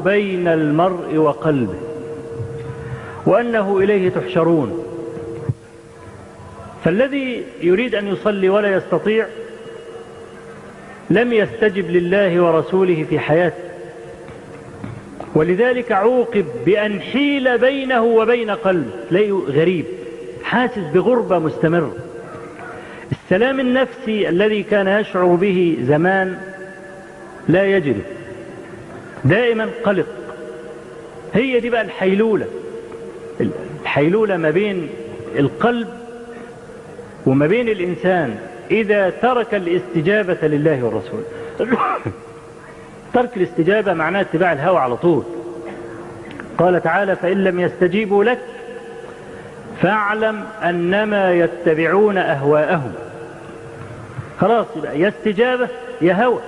بين المرء وقلبه وأنه إليه تحشرون. فالذي يريد أن يصلي ولا يستطيع لم يستجب لله ورسوله في حياته، ولذلك عوقب بأن حيل بينه وبين قلبه، تلاقيه غريب حاسس بغربة مستمرة. السلام النفسي الذي كان يشعر به زمان لا يجده، دائما قلق. هي دي بقى الحيلولة ما بين القلب وما بين الإنسان إذا ترك الاستجابة لله والرسول. ترك الاستجابة معناه اتباع الهوى على طول. قال تعالى: فإن لم يستجيبوا لك فاعلم أنما يتبعون أهواءهم. خلاص يبقى يا استجابة يا هوى.